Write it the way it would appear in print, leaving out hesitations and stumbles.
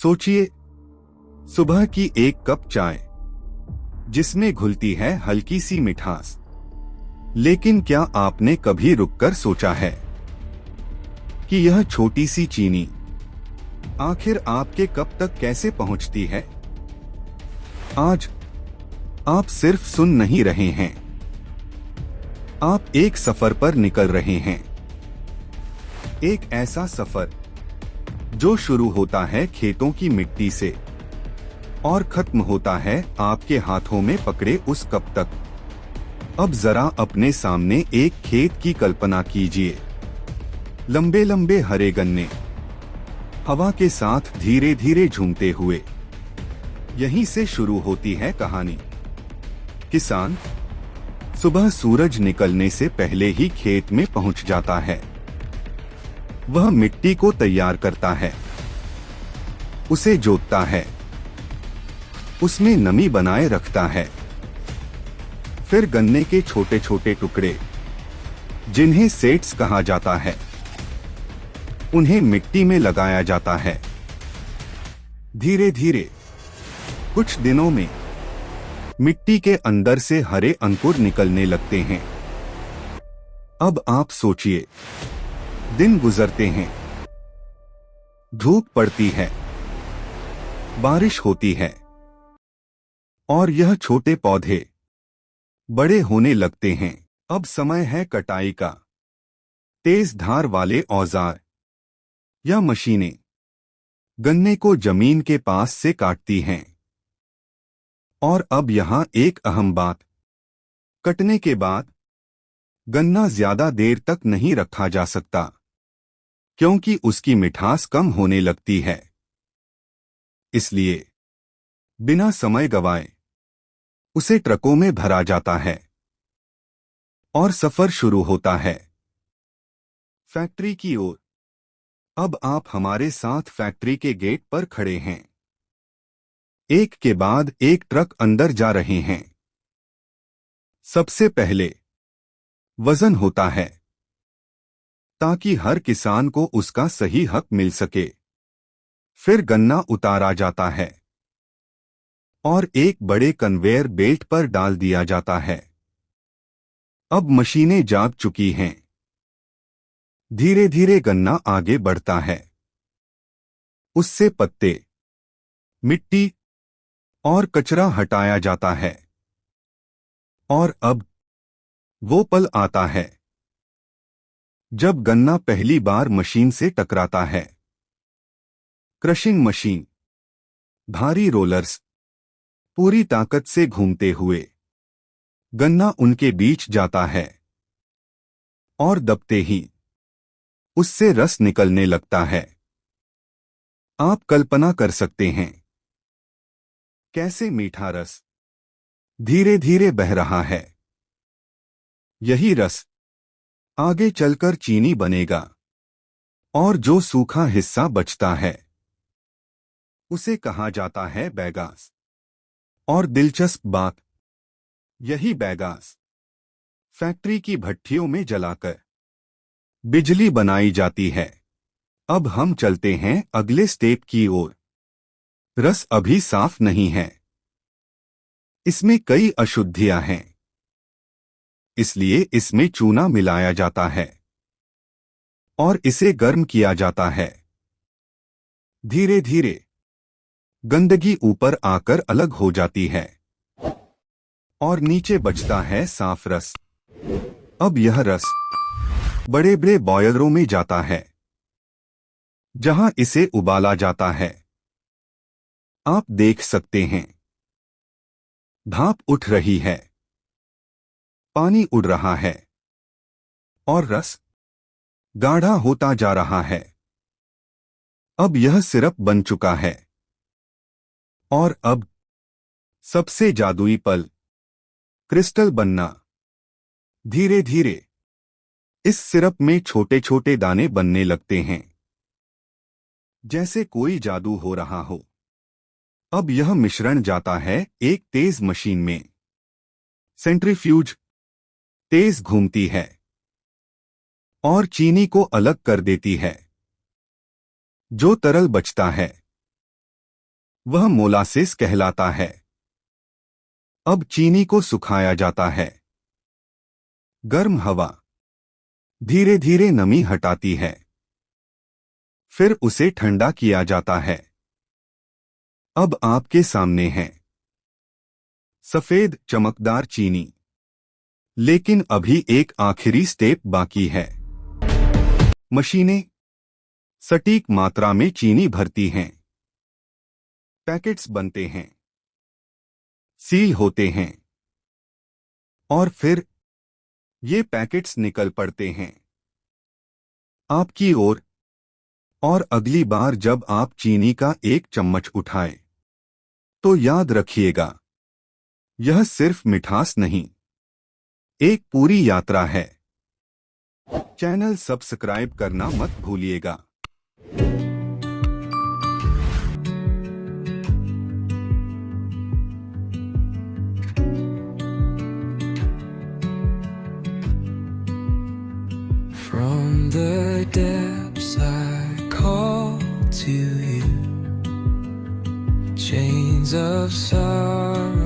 सोचिए, सुबह की एक कप चाय जिसमें घुलती है हल्की सी मिठास। लेकिन क्या आपने कभी रुककर सोचा है कि यह छोटी सी चीनी आखिर आपके कप तक कैसे पहुंचती है? आज आप सिर्फ सुन नहीं रहे हैं, आप एक सफर पर निकल रहे हैं। एक ऐसा सफर जो शुरू होता है खेतों की मिट्टी से और खत्म होता है आपके हाथों में पकड़े उस कप तक। अब जरा अपने सामने एक खेत की कल्पना कीजिए। लंबे लंबे हरे गन्ने हवा के साथ धीरे धीरे झूमते हुए। यहीं से शुरू होती है कहानी। किसान सुबह सूरज निकलने से पहले ही खेत में पहुंच जाता है। वह मिट्टी को तैयार करता है, उसे जोतता है, उसमें नमी बनाए रखता है। फिर गन्ने के छोटे छोटे टुकड़े, जिन्हें सेड्स कहा जाता है, उन्हें मिट्टी में लगाया जाता है। धीरे धीरे कुछ दिनों में मिट्टी के अंदर से हरे अंकुर निकलने लगते हैं। अब आप सोचिए, दिन गुजरते हैं, धूप पड़ती है, बारिश होती है और यह छोटे पौधे बड़े होने लगते हैं। अब समय है कटाई का। तेज धार वाले औजार या मशीनें गन्ने को जमीन के पास से काटती हैं। और अब यहां एक अहम बात, कटने के बाद गन्ना ज्यादा देर तक नहीं रखा जा सकता, क्योंकि उसकी मिठास कम होने लगती है। इसलिए बिना समय गवाए उसे ट्रकों में भरा जाता है और सफर शुरू होता है फैक्ट्री की ओर। अब आप हमारे साथ फैक्ट्री के गेट पर खड़े हैं। एक के बाद एक ट्रक अंदर जा रहे हैं। सबसे पहले वजन होता है ताकि हर किसान को उसका सही हक मिल सके। फिर गन्ना उतारा जाता है और एक बड़े कन्वेयर बेल्ट पर डाल दिया जाता है। अब मशीनें जाग चुकी हैं। धीरे धीरे गन्ना आगे बढ़ता है। उससे पत्ते, मिट्टी और कचरा हटाया जाता है। और अब वो पल आता है जब गन्ना पहली बार मशीन से टकराता है। क्रशिंग मशीन, भारी रोलर्स पूरी ताकत से घूमते हुए गन्ना उनके बीच जाता है और दबते ही उससे रस निकलने लगता है। आप कल्पना कर सकते हैं कैसे मीठा रस धीरे धीरे बह रहा है। यही रस आगे चलकर चीनी बनेगा और जो सूखा हिस्सा बचता है उसे कहा जाता है बैगास। और दिलचस्प बात, यही बैगास फैक्ट्री की भट्ठियों में जलाकर बिजली बनाई जाती है। अब हम चलते हैं अगले स्टेप की ओर। रस अभी साफ नहीं है, इसमें कई अशुद्धियां हैं, इसलिए इसमें चूना मिलाया जाता है और इसे गर्म किया जाता है। धीरे धीरे गंदगी ऊपर आकर अलग हो जाती है और नीचे बचता है साफ रस। अब यह रस बड़े बड़े बॉयलरों में जाता है जहां इसे उबाला जाता है। आप देख सकते हैं भाप उठ रही है, पानी उड़ रहा है और रस गाढ़ा होता जा रहा है। अब यह सिरप बन चुका है। और अब सबसे जादुई पल, क्रिस्टल बनना। धीरे धीरे इस सिरप में छोटे छोटे दाने बनने लगते हैं, जैसे कोई जादू हो रहा हो। अब यह मिश्रण जाता है एक तेज मशीन में। सेंट्रीफ्यूज तेज घूमती है और चीनी को अलग कर देती है। जो तरल बचता है वह मोलासेस कहलाता है। अब चीनी को सुखाया जाता है। गर्म हवा धीरे धीरे नमी हटाती है, फिर उसे ठंडा किया जाता है। अब आपके सामने है सफेद चमकदार चीनी। लेकिन अभी एक आखिरी स्टेप बाकी है। मशीनें सटीक मात्रा में चीनी भरती हैं, पैकेट्स बनते हैं, सील होते हैं, और फिर ये पैकेट्स निकल पड़ते हैं आपकी ओर। और अगली बार जब आप चीनी का एक चम्मच उठाएं, तो याद रखिएगा, यह सिर्फ मिठास नहीं, एक पूरी यात्रा है। चैनल सब्सक्राइब करना मत भूलिएगा। From the depths I call to you, chains of sorrow